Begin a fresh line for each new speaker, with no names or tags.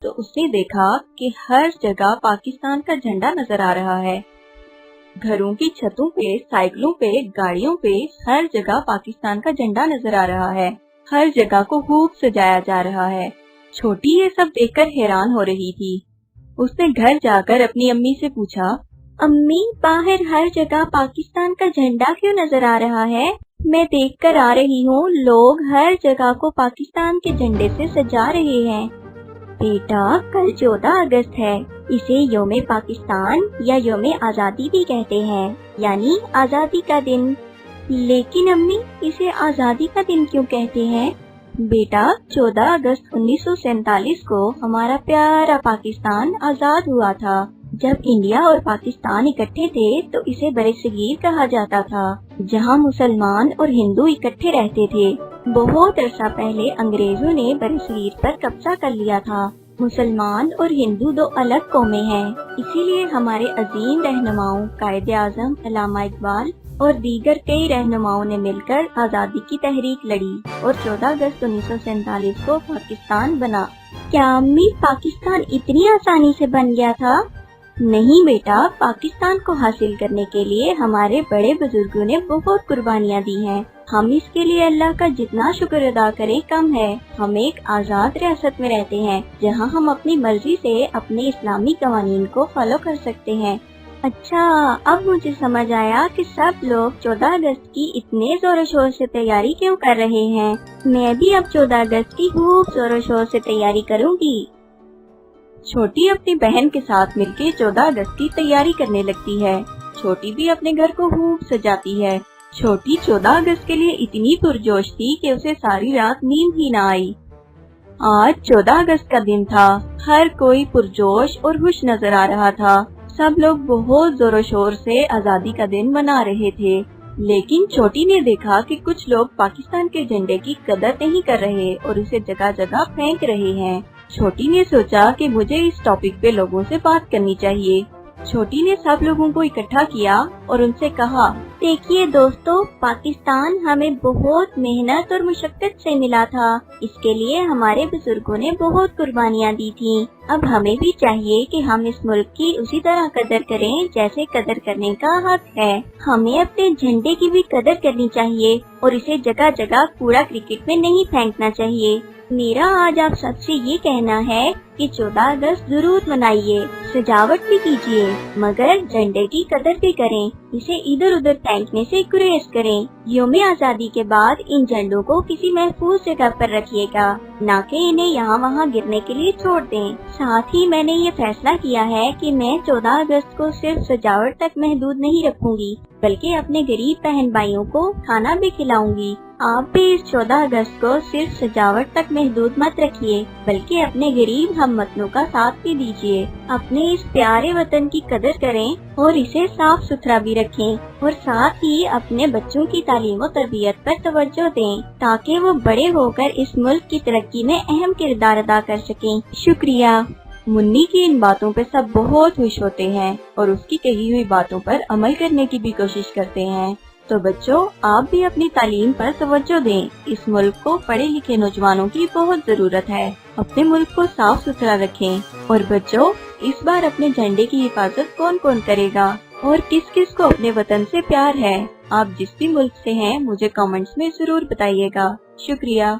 तो उसने देखा कि हर जगह पाकिस्तान का झंडा नजर आ रहा है। घरों की छतों पे, साइकिलों पे, गाड़ियों पे हर जगह पाकिस्तान का झंडा नजर आ रहा है। हर जगह को खूब सजाया जा रहा है। छोटी ये सब देखकर हैरान हो रही थी। उसने घर जाकर अपनी अम्मी से पूछा, अम्मी, बाहर हर जगह पाकिस्तान का झंडा क्यों नजर आ रहा है? मैं देखकर आ रही हूँ, लोग हर जगह को पाकिस्तान के झंडे से सजा रहे हैं। बेटा, कल 14 अगस्त है। इसे योमे पाकिस्तान या योमे आजादी भी कहते हैं, यानी आजादी का दिन। लेकिन अम्मी, इसे आजादी का दिन क्यों कहते हैं? बेटा, 14 अगस्त 1947 को हमारा प्यारा पाकिस्तान आजाद हुआ था। जब इंडिया और पाकिस्तान इकट्ठे थे तो इसे बरसगीर कहा जाता था, जहां मुसलमान और हिंदू इकट्ठे रहते थे। बहुत अरसा पहले अंग्रेजों ने बरसगीर पर कब्जा कर लिया था। मुसलमान और हिंदू दो अलग कौमें हैं, इसीलिए हमारे अजीम रहनुमाओं कायदे आजम अल्लामा इकबाल और दीगर कई रहनुमाओं ने मिलकर आजादी की तहरीक लड़ी और 14 अगस्त 1947 को पाकिस्तान बना। क्या अम्मी, पाकिस्तान इतनी आसानी से बन गया था? नहीं बेटा, पाकिस्तान को हासिल करने के लिए हमारे बड़े बुजुर्गों ने बहुत कुर्बानियाँ दी हैं। हम इसके लिए अल्लाह का जितना शुक्र अदा करें कम है। हम एक आजाद रियासत में रहते हैं, जहां हम अपनी मर्जी से अपने इस्लामी कवानीन को फॉलो कर सकते हैं। अच्छा, अब मुझे समझ आया कि सब लोग 14 अगस्त की इतने जोरों शोर से तैयारी क्यों कर रहे हैं। मैं भी अब 14 अगस्त की खूब जोरों शोर से तैयारी करूँगी। छोटी अपनी बहन के साथ मिलकर 14 अगस्त की तैयारी करने लगती है। छोटी भी अपने घर को खूब सजाती है। छोटी 14 अगस्त के लिए इतनी पुरजोश थी कि उसे सारी रात नींद ही न आई। आज 14 अगस्त का दिन था। हर कोई पुरजोश और खुश नजर आ रहा था। सब लोग बहुत जोरों शोर से आजादी का दिन मना रहे थे। लेकिन छोटी ने देखा कि कुछ लोग पाकिस्तान के झंडे की कदर नहीं कर रहे और उसे जगह जगह फेंक रहे हैं। छोटी ने सोचा कि मुझे इस टॉपिक पे लोगों से बात करनी चाहिए। छोटी ने सब लोगों को इकट्ठा किया और उनसे कहा, देखिए दोस्तों, पाकिस्तान हमें बहुत मेहनत और मुशक्कत से मिला था। इसके लिए हमारे बुजुर्गों ने बहुत कुर्बानियाँ दी थीं। अब हमें भी चाहिए कि हम इस मुल्क की उसी तरह कदर करें जैसे कदर करने का हक है। हमें अपने झंडे की भी कदर करनी चाहिए और इसे जगह जगह कूड़ा क्रिकेट में नहीं फेंकना चाहिए। मेरा आज आप सबसे ये कहना है कि 14 अगस्त जरूर मनाइए, सजावट भी कीजिए, मगर झंडे की कदर भी करें। इसे इधर उधर फेंकने से गुरेज करें। योम आजादी के बाद इन झंडों को किसी महफूज जगह पर रखिएगा, न कि इन्हें यहाँ वहाँ गिरने के लिए छोड़ दें। साथ ही मैंने ये फैसला किया है कि मैं 14 अगस्त को सिर्फ सजावट तक महदूद नहीं रखूंगी, बल्कि अपने गरीब बहन भाइयों को खाना भी खिलाऊंगी। आप भी इस 14 अगस्त को सिर्फ सजावट तक महदूद मत रखिए, बल्कि अपने गरीब हमवतनों का साथ भी दीजिए। अपने इस प्यारे वतन की कदर करें और इसे साफ सुथरा भी रखें और साथ ही अपने बच्चों की तालीम और तरबियत पर तवज्जो दें, ताकि वो बड़े होकर इस मुल्क की तरक्की में अहम किरदार अदा कर सकें। शुक्रिया। मुन्नी की इन बातों पे सब बहुत खुश होते हैं और उसकी कही हुई बातों पर अमल करने की भी कोशिश करते हैं। तो बच्चों, आप भी अपनी तालीम पर तवज्जो दें। इस मुल्क को पढ़े लिखे नौजवानों की बहुत जरूरत है। अपने मुल्क को साफ सुथरा रखें। और बच्चों, इस बार अपने झंडे की हिफाजत कौन कौन करेगा और किस किस को अपने वतन से प्यार है? आप जिस भी मुल्क से हैं, मुझे कमेंट्स में जरूर बताइएगा। शुक्रिया।